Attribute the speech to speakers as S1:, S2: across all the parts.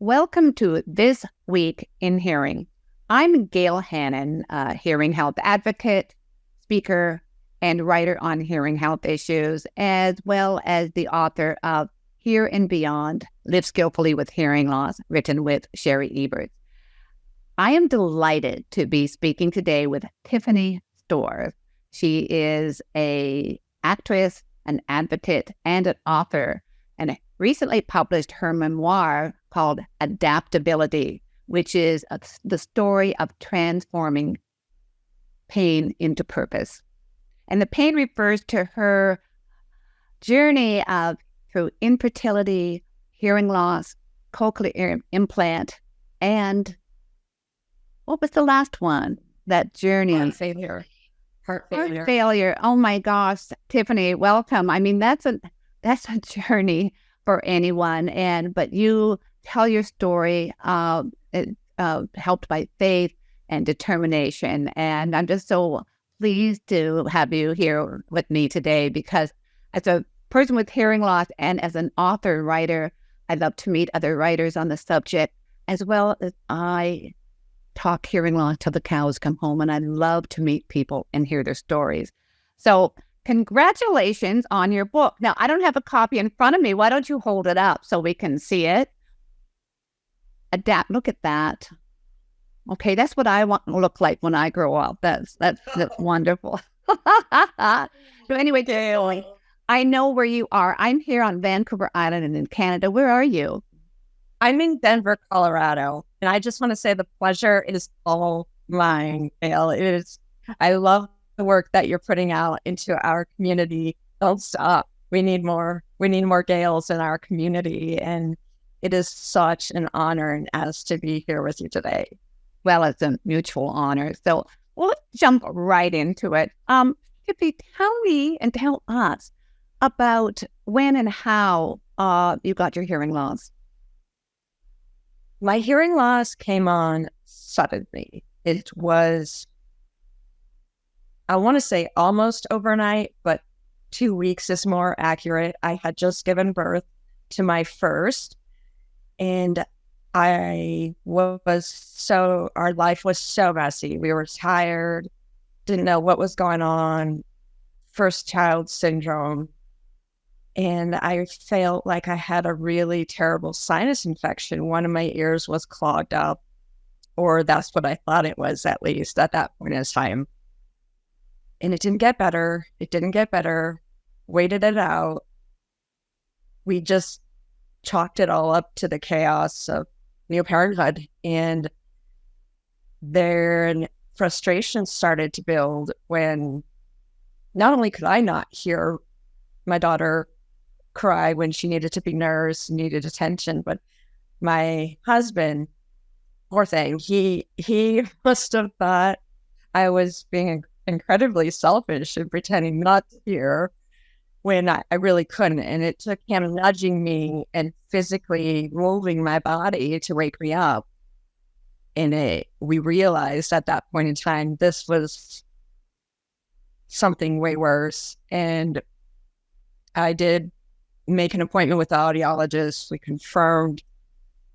S1: Welcome to This Week in Hearing. I'm Gael Hannan, hearing health advocate, speaker, and writer on hearing health issues, as well as the author of Here and Beyond, Live Skillfully with Hearing Loss, written with Sherry Ebert. I am delighted to be speaking today with Tiffany Storrs. She is an actress, an advocate, and an author, and recently published her memoir called Adaptability, which is the story of transforming pain into purpose. And the pain refers to her journey through infertility, hearing loss, cochlear implant, and what was the last one? That journey.
S2: Heart failure.
S1: Heart failure. Oh my gosh, Tiffany, welcome. I mean, that's a journey for anyone, but you tell your story helped by faith and determination. And I'm just so pleased to have you here with me today, because as a person with hearing loss and as an author and writer, I love to meet other writers on the subject, as well as I talk hearing loss till the cows come home, and I love to meet people and hear their stories. So congratulations on your book. Now, I don't have a copy in front of me. Why don't you hold it up so we can see it? Look at that. Okay, that's what I want to look like when I grow up. That's wonderful. So anyway, I know where you are. I'm here on Vancouver Island and in Canada. Where are you?
S2: I'm in Denver, Colorado. And I just want to say the pleasure is all mine, Gail. I love the work that you're putting out into our community. Don't stop. We need more Gaels in our community. And it is such an honor as to be here with you today.
S1: Well, it's a mutual honor. So we'll jump right into it. Tiffany, tell me and tell us about when and how you got your hearing loss.
S2: My hearing loss came on suddenly. It was, I want to say almost overnight, but 2 weeks is more accurate. I had just given birth to my first, and our life was so messy. We were tired, didn't know what was going on, first child syndrome. And I felt like I had a really terrible sinus infection. One of my ears was clogged up, or that's what I thought it was, at least at that point in time. And it didn't get better. Waited it out. We just chalked it all up to the chaos of new parenthood. And then frustration started to build when not only could I not hear my daughter cry when she needed to be nursed, needed attention, but my husband, poor thing, he must have thought I was being incredibly selfish and pretending not to hear when I really couldn't. And it took him nudging me and physically moving my body to wake me up. And we realized at that point in time, this was something way worse. And I did make an appointment with the audiologist. We confirmed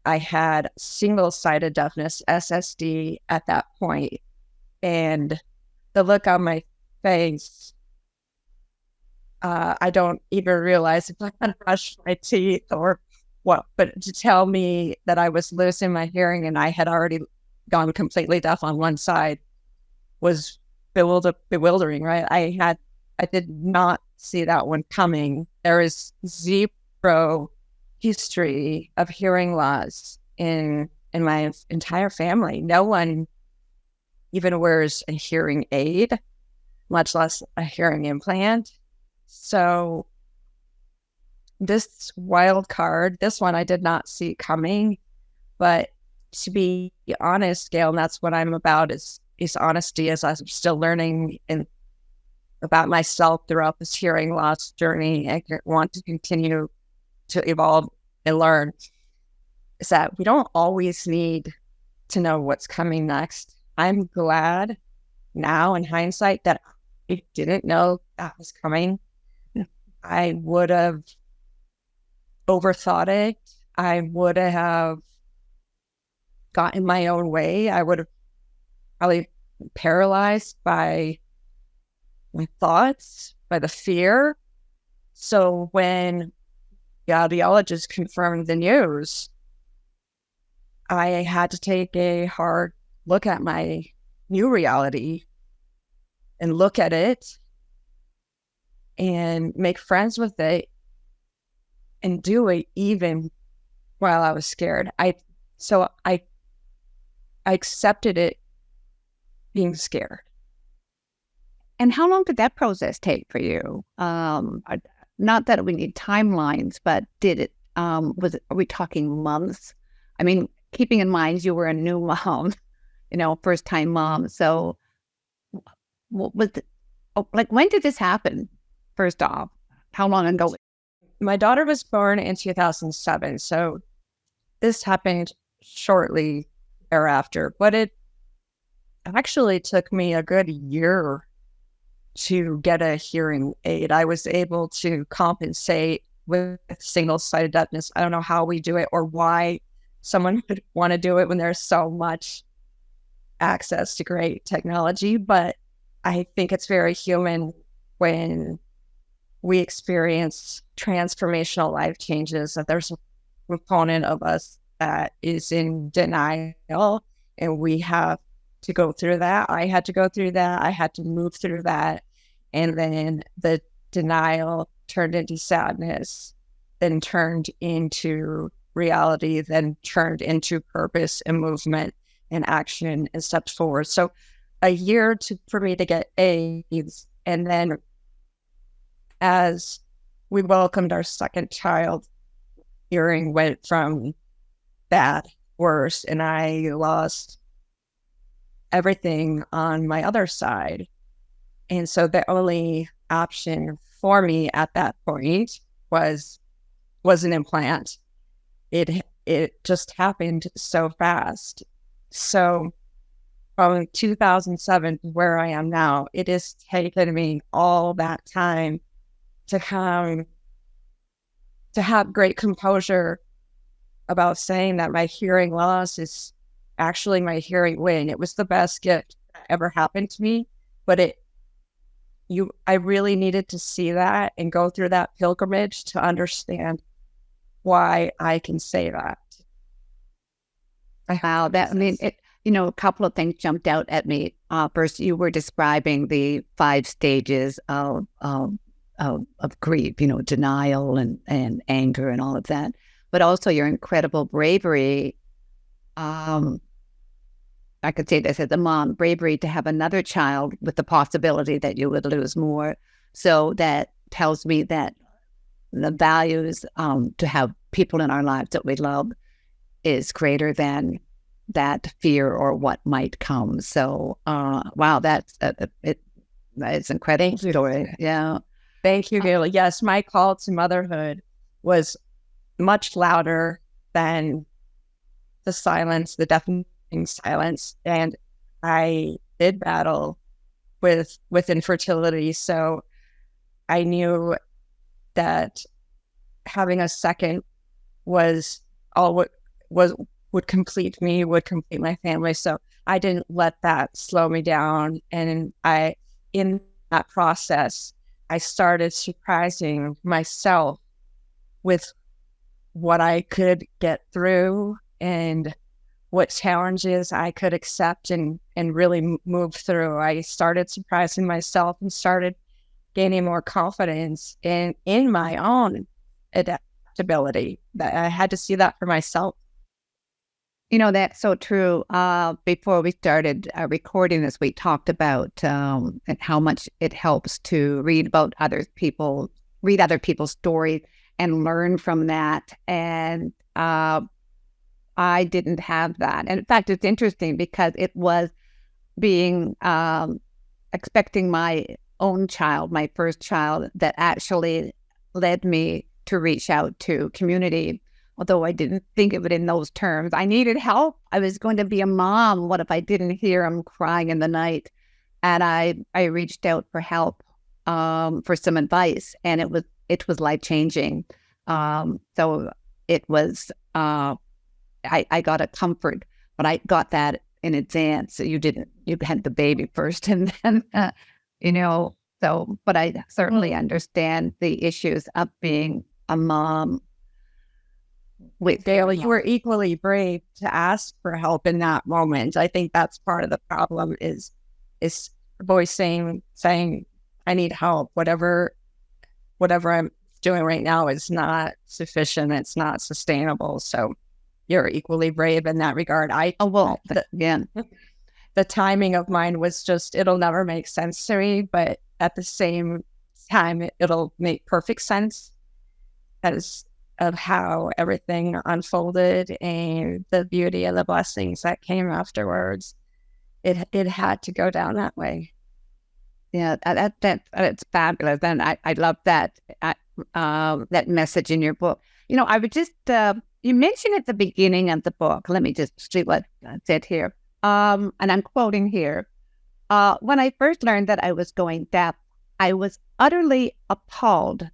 S2: I had single-sided deafness, SSD, at that point. And the look on my face, I don't even realize if I had brushed my teeth or what, but to tell me that I was losing my hearing and I had already gone completely deaf on one side was bewildering, right? I did not see that one coming. There is zero history of hearing loss in my entire family. No one even wears a hearing aid, much less a hearing implant. So this wild card, this one I did not see coming. But to be honest, Gail, and that's what I'm about, is honesty, as I'm still learning about myself throughout this hearing loss journey. I want to continue to evolve and learn, is that we don't always need to know what's coming next. I'm glad now in hindsight that I didn't know that was coming. I would have overthought it. I would have got in my own way, I would have probably been paralyzed by my thoughts, by the fear. So when the audiologist confirmed the news, I had to take a hard look at my new reality and look at it and make friends with it and do it even while I was scared. I accepted it being scared.
S1: And how long did that process take for you? Not that we need timelines, but are we talking months? I mean, keeping in mind you were a new mom, first time mom. So what was when did this happen? First off, how long ago?
S2: My daughter was born in 2007. So this happened shortly thereafter, but it actually took me a good year to get a hearing aid. I was able to compensate with single-sided deafness. I don't know how we do it or why someone would want to do it when there's so much access to great technology, but I think it's very human when we experience transformational life changes, that there's a component of us that is in denial, and we have to go through that. I had to go through that. I had to move through that. And then the denial turned into sadness, then turned into reality, then turned into purpose and movement and action and steps forward. So a year for me to get AIDS. And then as we welcomed our second child, hearing went from bad, worse, and I lost everything on my other side. And so the only option for me at that point was an implant. It just happened so fast. So from 2007 to where I am now, it has taken me all that time to have great composure about saying that my hearing loss is actually my hearing win. It was the best gift that ever happened to me, but I really needed to see that and go through that pilgrimage to understand why I can say that.
S1: Wow, a couple of things jumped out at me. First, you were describing the 5 stages of grief, denial and anger and all of that, but also your incredible bravery. I could say this as a mom, bravery to have another child with the possibility that you would lose more. So that tells me that the values to have people in our lives that we love is greater than that fear or what might come. So, wow, that's it's incredible story. Yeah.
S2: Thank you, Gail. Yes, my call to motherhood was much louder than the silence, the deafening silence. And I did battle with infertility. So I knew that having a second was all would complete me, would complete my family. So I didn't let that slow me down. And in that process, I started surprising myself with what I could get through and what challenges I could accept and really move through. I started surprising myself and started gaining more confidence in my own adaptability. That I had to see that for myself.
S1: That's so true. Before we started recording this, we talked about how much it helps to read other people's stories and learn from that. And I didn't have that. And in fact, it's interesting because it was being expecting my own child, my first child, that actually led me to reach out to community. Although I didn't think of it in those terms. I needed help. I was going to be a mom. What if I didn't hear him crying in the night? And I reached out for help, for some advice, and it was life-changing. So it was, I got a comfort but I got that in advance. So you had the baby first and then, but I certainly understand the issues of being a mom.
S2: With Gail, you were equally brave to ask for help in that moment. I think that's part of the problem is voicing, saying, I need help. Whatever I'm doing right now is not sufficient. It's not sustainable. So you're equally brave in that regard. The timing of mine was just, it'll never make sense to me, but at the same time, it'll make perfect sense of how everything unfolded and the beauty and the blessings that came afterwards. It had to go down that way.
S1: Yeah, that's fabulous. And I love that that message in your book. I would just, you mentioned at the beginning of the book, let me just see what it said here. And I'm quoting here. When I first learned that I was going deaf, I was utterly appalled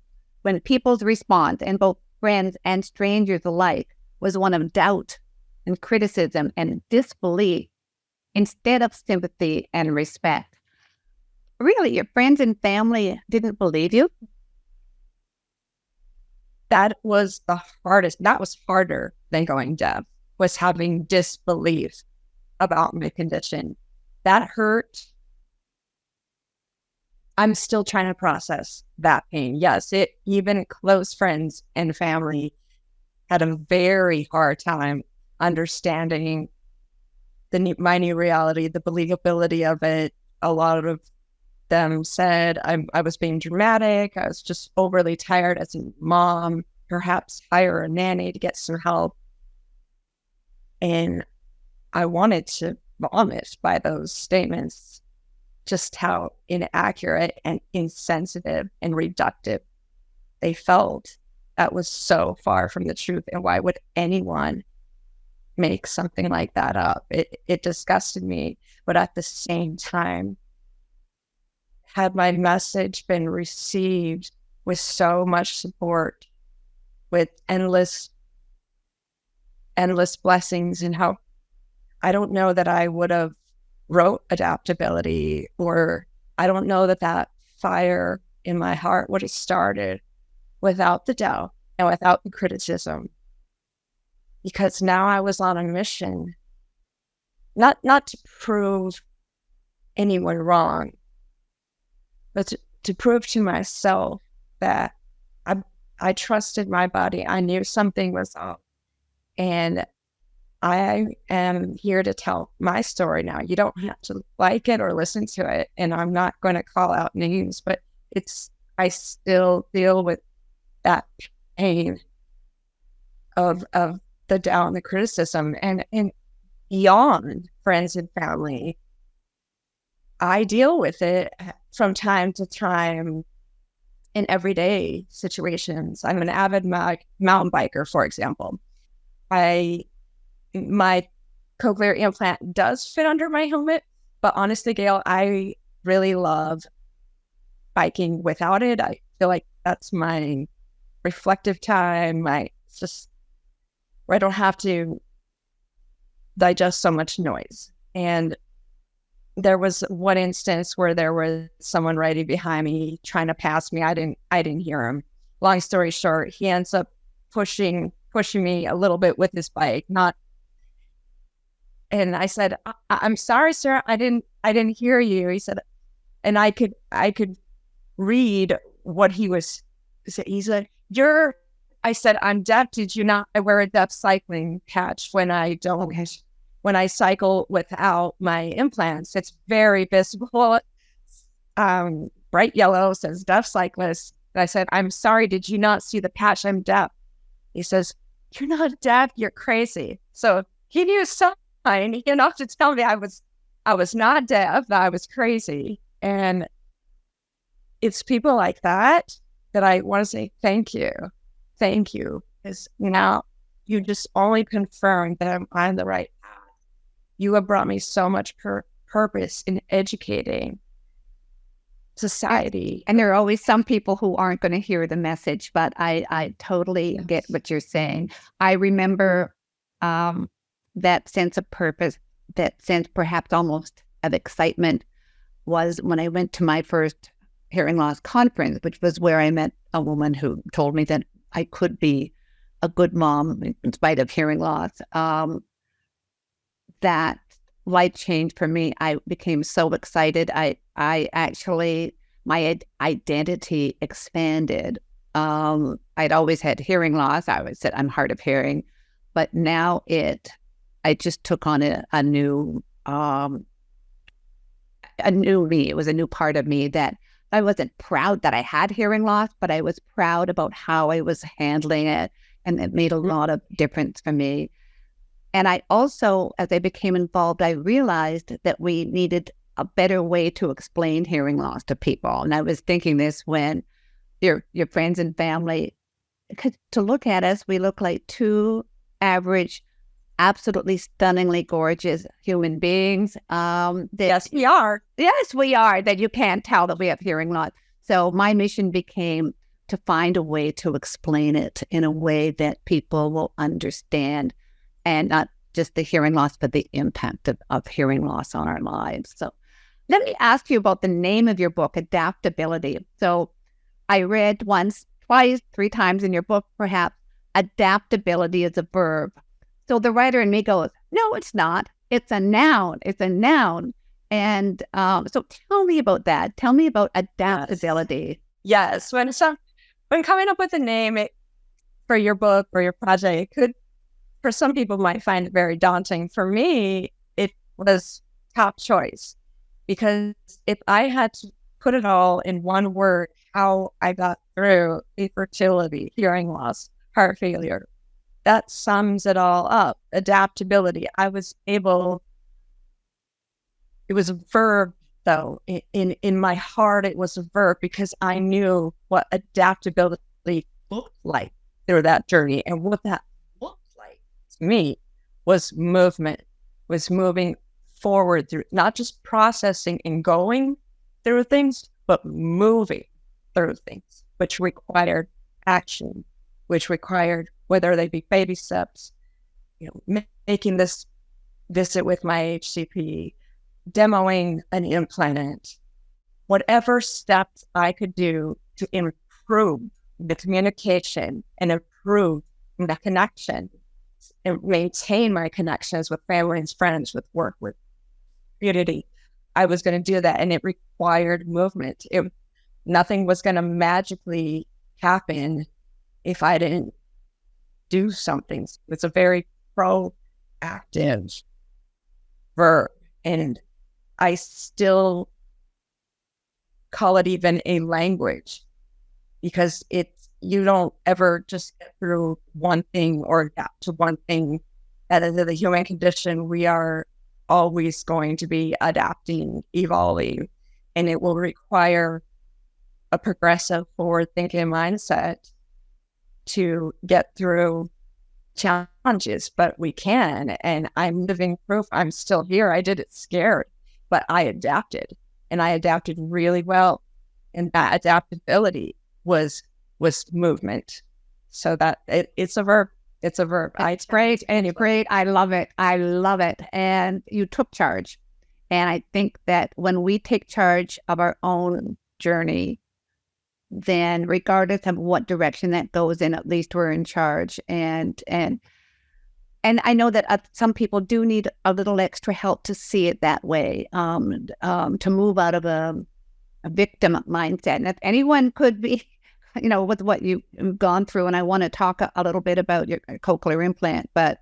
S1: when people's response, and both friends and strangers alike, was one of doubt and criticism and disbelief instead of sympathy and respect. Really, your friends and family didn't believe you?
S2: That was the hardest. That was harder than going deaf, was having disbelief about my condition. That hurt. I'm still trying to process that pain. Yes, even close friends and family had a very hard time understanding my new reality, the believability of it. A lot of them said I was being dramatic. I was just overly tired as a mom, perhaps hire a nanny to get some help. And I wanted to vomit by those statements, just how inaccurate and insensitive and reductive they felt. That was so far from the truth. And why would anyone make something like that up? It disgusted me. But at the same time, had my message been received with so much support, with endless blessings, and how I don't know that I would have wrote Adaptability, or I don't know that fire in my heart would have started without the doubt and without the criticism. Because now I was on a mission, not to prove anyone wrong, but to prove to myself that I trusted my body. I knew something was up. And I am here to tell my story now. You don't have to like it or listen to it. And I'm not going to call out names, but I still deal with that pain of the doubt and the criticism, and beyond friends and family. I deal with it from time to time in everyday situations. I'm an avid mountain biker, for example. My cochlear implant does fit under my helmet, but honestly, Gail, I really love biking without it. I feel like that's my reflective time. It's just where I don't have to digest so much noise. And there was one instance where there was someone riding behind me trying to pass me. I didn't hear him. Long story short, he ends up pushing me a little bit with his bike. And I said, "I'm sorry, sir. I didn't hear you." He said, and I could read what he was. He said, I said, "I'm deaf. Did you not? I wear a deaf cycling patch when I cycle without my implants. It's very visible. Bright yellow, says deaf cyclist." And I said, "I'm sorry, did you not see the patch? I'm deaf." He says, "You're not deaf, you're crazy." So he knew something enough to tell me I was not deaf, that I was crazy. And it's people like that I want to say thank you. Thank you. Because now you just only confirmed that I'm on the right path. You have brought me so much purpose in educating society.
S1: And there are always some people who aren't going to hear the message, but I totally get what you're saying. I remember that sense of purpose, that sense perhaps almost of excitement, was when I went to my first hearing loss conference, which was where I met a woman who told me that I could be a good mom in spite of hearing loss. That life changed for me. I became so excited. I actually, my identity expanded. I'd always had hearing loss. I always said I'm hard of hearing, but now I just took on a new me. It was a new part of me that I wasn't proud that I had hearing loss, but I was proud about how I was handling it. And it made a lot of difference for me. And I also, as I became involved, I realized that we needed a better way to explain hearing loss to people. And I was thinking this when your friends and family, because to look at us, we look like two average, absolutely stunningly gorgeous human beings.
S2: Yes, we are.
S1: Yes, we are. That you can't tell that we have hearing loss. So my mission became to find a way to explain it in a way that people will understand, and not just the hearing loss, but the impact of hearing loss on our lives. So let me ask you about the name of your book, Adaptability. So I read once, twice, three times in your book, perhaps, adaptability is a verb. So the writer in me goes, no, it's not. It's a noun. It's a noun. And so tell me about that. Tell me about adaptability.
S2: Yes. When coming up with a name for your book or your project, it could, for some people, might find it very daunting. For me, it was top choice, because if I had to put it all in one word, how I got through infertility, hearing loss, heart failure, that sums it all up. Adaptability. I was able, it was a verb though. In my heart, it was a verb, because I knew what adaptability looked like through that journey. And what that looked like to me was movement, was moving forward through, not just processing and going through things, but moving through things, which required action, which required, whether they be baby steps, making this visit with my HCP, demoing an implant, whatever steps I could do to improve the communication and improve the connection and maintain my connections with family and friends, with work, with community. I was going to do that, and it required movement. Nothing was going to magically happen if I didn't do something. It's a very proactive verb, and I still call it even a language, because you don't ever just get through one thing or adapt to one thing. That is the human condition. We are always going to be adapting, evolving, and it will require a progressive, forward-thinking mindset to get through challenges. But we can, and I'm living proof. I'm still here. I did it scared, but I adapted, and I adapted really well. And that adaptability was movement. So that it's a verb. It's a verb.
S1: It's great. And great. I love it. I love it. And you took charge. And I think that when we take charge of our own journey, then regardless of what direction that goes in, at least we're in charge. And I know that some people do need a little extra help to see it that way, to move out of a victim mindset. And if anyone could be, with what you've gone through, and I want to talk a little bit about your cochlear implant, but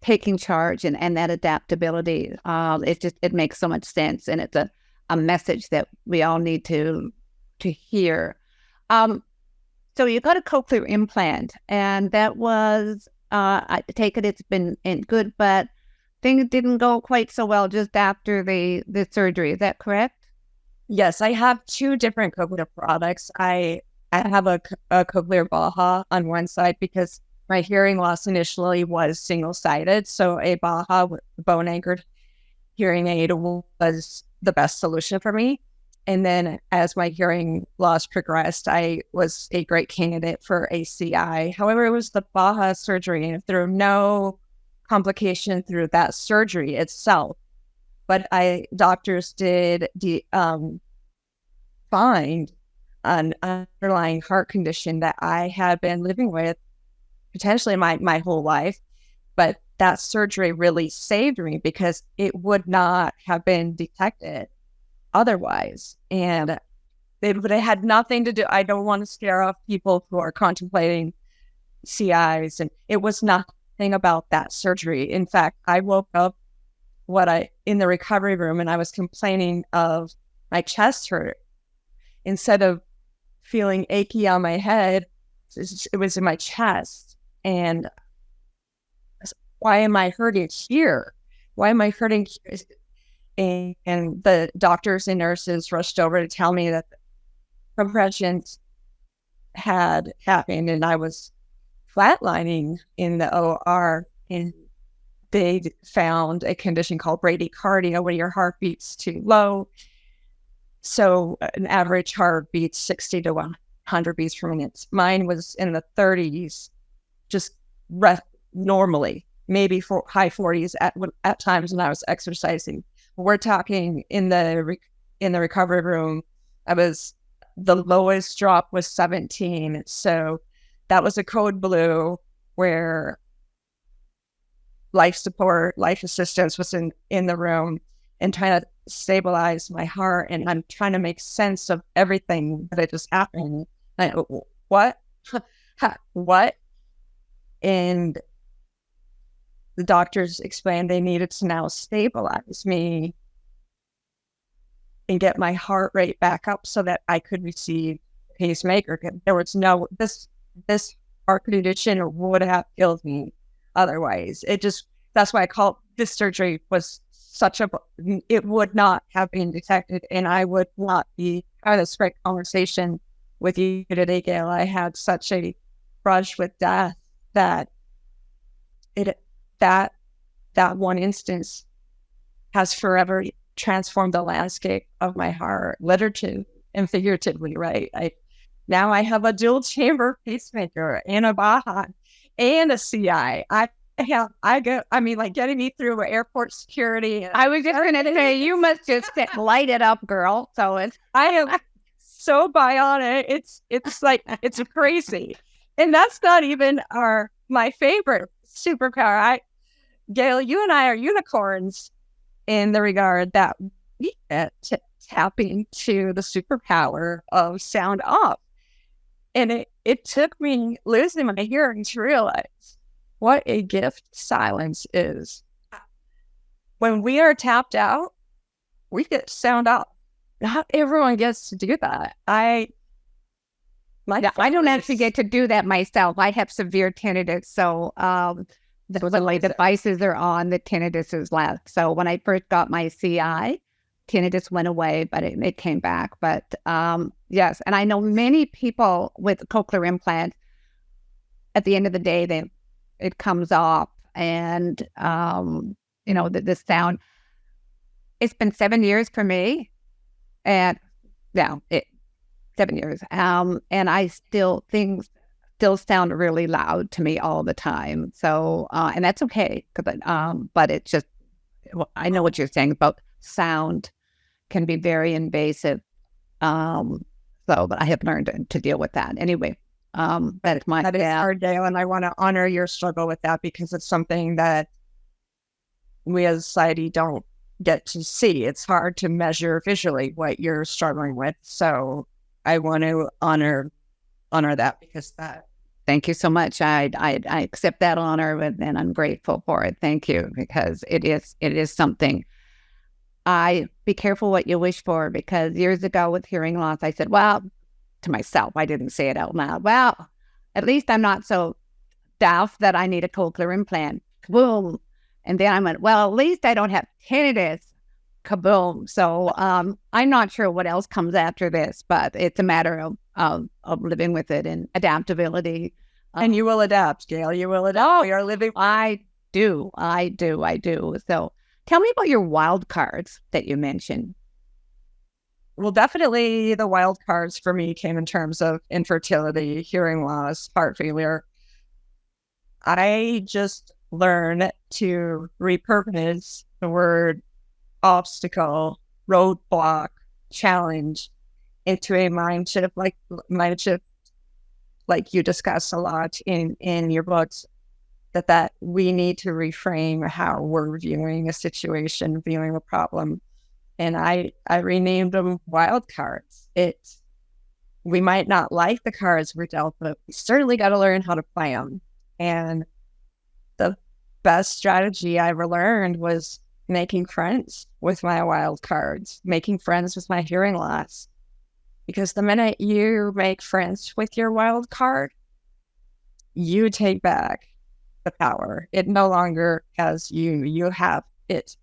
S1: taking charge and that adaptability, it makes so much sense. And it's a message that we all need to hear. So you got a cochlear implant, and that was, I take it, it's been good, but things didn't go quite so well just after the surgery. Is that correct?
S2: Yes, I have two different cochlear products. I have a cochlear Baha on one side, because my hearing loss initially was single-sided. So a Baha bone-anchored hearing aid was the best solution for me. And then as my hearing loss progressed, I was a great candidate for ACI. However, it was the Baha surgery, and through no complication through that surgery itself. But doctors did find an underlying heart condition that I had been living with potentially my whole life. But that surgery really saved me because it would not have been detected otherwise. And it had nothing to do, I don't want to scare off people who are contemplating CIs, and it was nothing about that surgery. In fact, I woke up in the recovery room and I was complaining of my chest hurt. Instead of feeling achy on my head, it was in my chest. And why am I hurting here? Why am I hurting here? And the doctors and nurses rushed over to tell me that compression had happened and I was flatlining in the OR, and they found a condition called bradycardia, where your heart beats too low. So an average heart beats 60 to 100 beats per minute. Mine was in the 30s, just normally, maybe high 40s at times when I was exercising. We're talking in the recovery room, the lowest drop was 17. So that was a code blue where life support, life assistance was in the room and trying to stabilize my heart. And I'm trying to make sense of everything that just happened. What? What? And the doctors explained they needed to now stabilize me and get my heart rate back up so that I could receive a pacemaker. There was this heart condition would have killed me otherwise. That's why I call this surgery was it would not have been detected, and I would not be having this great conversation with you today, Gail. I had such a brush with death that that one instance has forever transformed the landscape of my heart, literally and figuratively, right? Now I have a dual chamber pacemaker and a Baja and a CI. Getting me through airport security.
S1: I was just going to say, you must just light it up, girl. So
S2: I am so bionic. It's crazy. And that's not even my favorite superpower. Gail, you and I are unicorns in the regard that we get to tap into the superpower of sound off. And it took me losing my hearing to realize what a gift silence is. When we are tapped out, we get sound off. Not everyone gets to do that. I
S1: don't actually get to do that myself. I have severe tinnitus, so the devices are on, the tinnitus is left. So when I first got my CI, tinnitus went away, but it came back. But yes, and I know many people with cochlear implants, at the end of the day, it comes off, and the sound. It's been 7 years for me, and 7 years, and I things still sound really loud to me all the time. So and that's okay, but it's just, I know what you're saying about sound can be very invasive. But I have learned to deal with that anyway. That is
S2: hard, Gail, and I want to honor your struggle with that because it's something that we as a society don't get to see. It's hard to measure visually what you're struggling with. So I want to honor that because that.
S1: Thank you so much. I accept that honor, and I'm grateful for it. Thank you, because it is something. Be careful what you wish for, because years ago with hearing loss, I said, well, to myself, I didn't say it out loud. Well, at least I'm not so deaf that I need a cochlear implant. Kaboom. And then I went, well, at least I don't have tinnitus. Kaboom. So I'm not sure what else comes after this, but it's a matter of living with it and adaptability.
S2: And you will adapt, Gail. You will adapt. We are living.
S1: I do. So tell me about your wild cards that you mentioned.
S2: Well, definitely the wild cards for me came in terms of infertility, hearing loss, heart failure. I just learn to repurpose the word obstacle, roadblock, challenge into a mind shift, like you discuss a lot in your books, that we need to reframe how we're viewing a situation, viewing a problem. And I renamed them wild cards. We might not like the cards we're dealt, but we certainly got to learn how to play them. And the best strategy I ever learned was making friends with my wild cards, making friends with my hearing loss. Because the minute you make friends with your wild card, you take back the power. It no longer has you have it.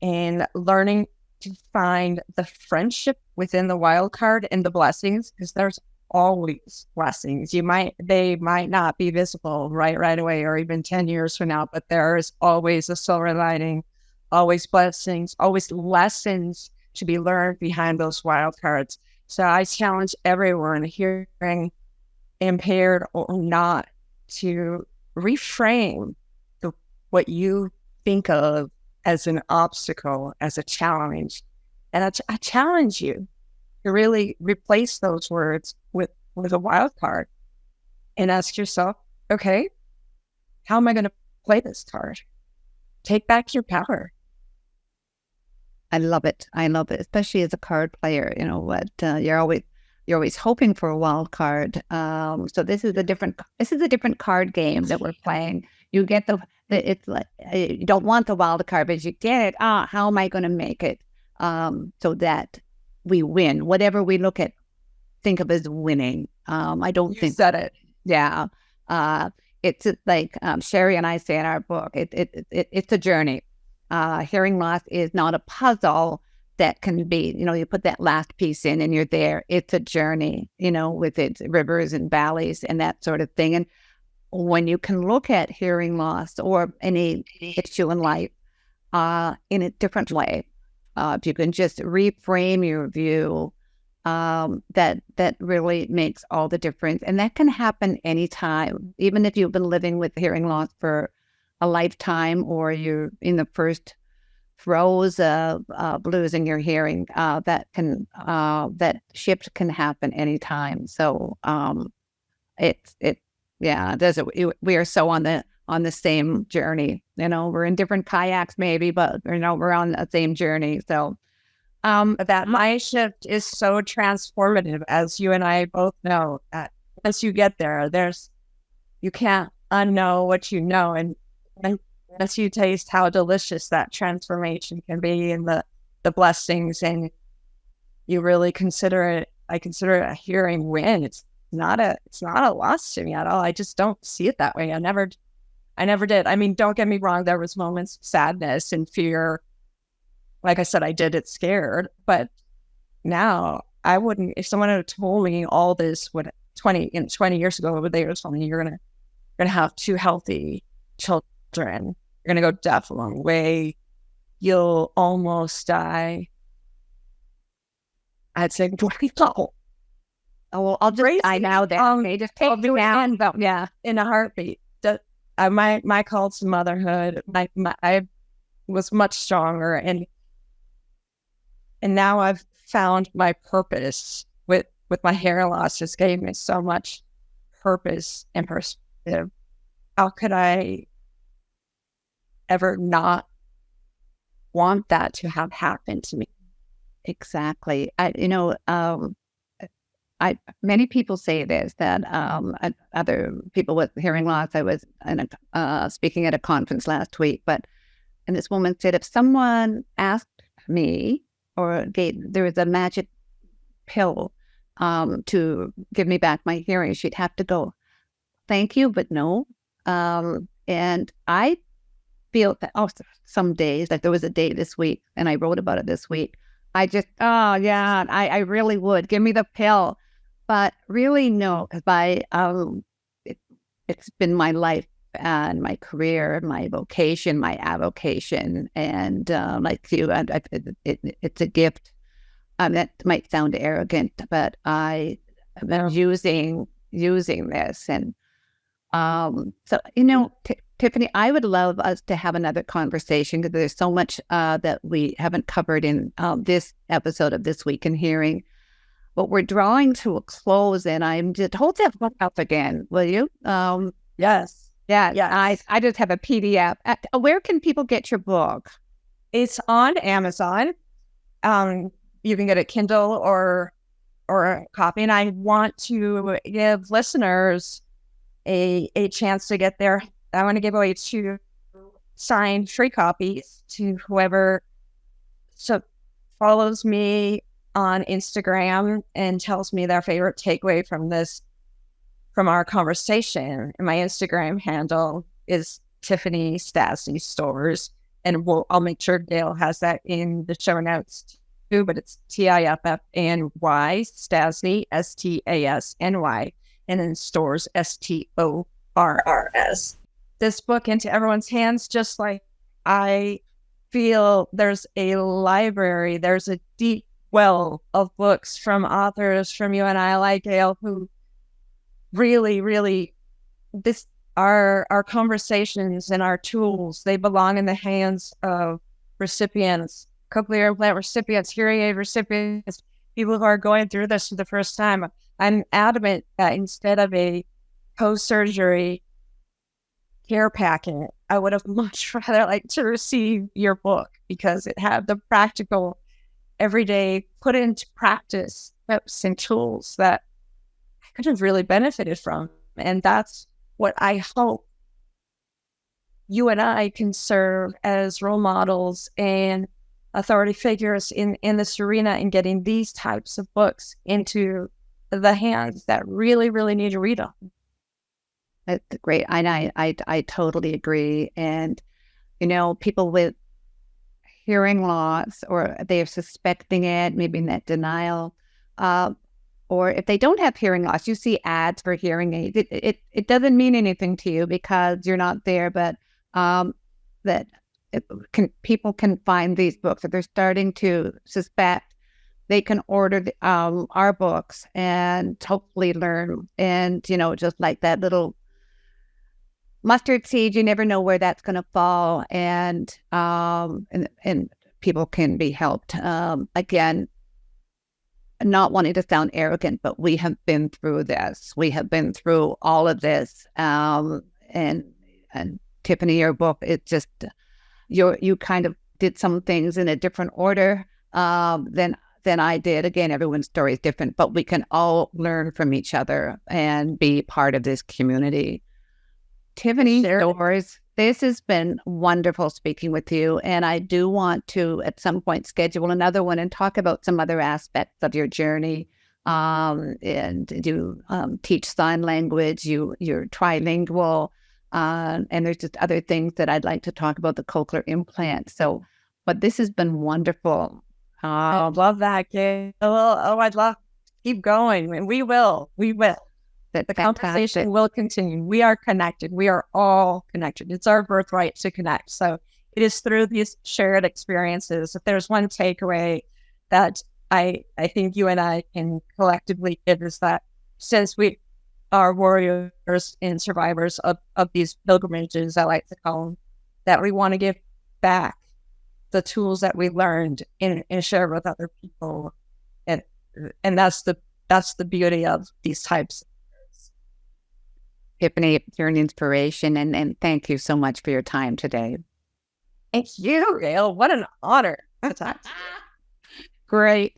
S2: And learning to find the friendship within the wild card and the blessings, because there's always blessings. They might not be visible right away or even 10 years from now, but there's always a silver lining, always blessings, always lessons to be learned behind those wild cards. So I challenge everyone, hearing impaired or not, to reframe what you think of as an obstacle, as a challenge. And I challenge you to really replace those words with a wild card and ask yourself, okay, how am I going to play this card? Take back your power.
S1: I love it. I love it, especially as a card player. You know what? You're always hoping for a wild card. So this is a different card game that we're playing. You get it's like you don't want the wild card, but you get it. How am I going to make it so that we win? Whatever we think of as winning. I don't think
S2: said it.
S1: Yeah. It's like Sherry and I say in our book. It's a journey. Hearing loss is not a puzzle that can be, you put that last piece in and you're there. It's a journey, with its rivers and valleys and that sort of thing. And when you can look at hearing loss or any issue in life in a different way, if you can just reframe your view, that really makes all the difference. And that can happen anytime, even if you've been living with hearing loss for a lifetime, or you're in the first throes of losing your hearing. That shift can happen anytime. So we are so on the same journey. We're in different kayaks maybe, but we're on the same journey. So
S2: that my shift is so transformative, as you and I both know. That once you get there, you can't unknow what you know, and once you taste how delicious that transformation can be and the blessings, and you really consider it, I consider it a hearing win. It's not a loss to me at all. I just don't see it that way. I never did. I mean, don't get me wrong. There was moments of sadness and fear. Like I said, I did it scared, but now I wouldn't, if someone had told me all this 20 years ago, they were telling me you're going to have 2 healthy children. You're going to go deaf a long way. You'll almost die. I'd say, no.
S1: Oh, well, I'll just die now then. Okay, just take me down.
S2: Yeah, in a heartbeat. My call to motherhood, I was much stronger, and now I've found my purpose with my hair loss. Just gave me so much purpose and perspective. How could I ever not want that to have happened to me?
S1: Exactly. Many people say this, that other people with hearing loss. I was speaking at a conference last week, and this woman said, if someone asked me or there was a magic pill to give me back my hearing, she'd have to go, thank you, but no. And I feel that, some days, like there was a day this week, and I wrote about it this week, I just, I really would. Give me the pill. But really, no, because it's been my life and my career, my vocation, my avocation. And like you, it's a gift. That might sound arrogant, but I'm using this. And so, Tiffany, I would love us to have another conversation because there's so much that we haven't covered in this episode of This Week in Hearing. But we're drawing to a close, and I'm just hold that book up again, will you?
S2: Yes.
S1: Yeah.
S2: Yes.
S1: I just have a PDF. Where can people get your book?
S2: It's on Amazon. You can get a Kindle or a copy. And I want to give listeners a chance to get there. I want to give away 2 signed free copies to whoever follows me on Instagram and tells me their favorite takeaway from our conversation. And my Instagram handle is Tiffany Storrs, and I'll make sure Gail has that in the show notes too. But it's Tiffany Stasny Stasny, and then Storrs Storrs. This book into everyone's hands, just like I feel there's a library, there's a deep well of books from authors from you and I, like Gail, who really our conversations and our tools, they belong in the hands of recipients, cochlear implant recipients, hearing aid recipients, people who are going through this for the first time. I'm adamant that instead of a post-surgery care packet, I would have much rather liked to receive your book because it had the practical, everyday, put into practice tips and tools that I could have really benefited from. And that's what I hope you and I can serve as role models and authority figures in this arena, in getting these types of books into the hands that really need to read them.
S1: That's great. I totally agree. And, people with hearing loss, or they're suspecting it, maybe in that denial, or if they don't have hearing loss, you see ads for hearing aids. It doesn't mean anything to you because you're not there, but people can find these books. If they're starting to suspect, they can order our books and hopefully learn. And, just like that little mustard seed, you never know where that's going to fall. And people can be helped. Again, not wanting to sound arrogant, but we have been through this. We have been through all of this. And Tiffany, your book, it's just, you kind of did some things in a different order than I did. Again, everyone's story is different, but we can all learn from each other and be part of this community. Tiffany Storrs, this has been wonderful speaking with you. And I do want to, at some point, schedule another one and talk about some other aspects of your journey. And you teach sign language, you're trilingual, and there's just other things that I'd like to talk about, the cochlear implant. So, but this has been wonderful.
S2: I love that, Gail. I'd love to keep going. And we will. The conversation will continue. We are connected. We are all connected. It's our birthright to connect. So it is through these shared experiences. If there's one takeaway that I think you and I can collectively give, is that since we are warriors and survivors of these pilgrimages, I like to call them, that we want to give back the tools that we learned and share with other people. And that's the beauty of these types.
S1: Tiffany, you're an inspiration, and thank you so much for your time today.
S2: Thank you, Gail. What an honor to talk to you.
S1: Great.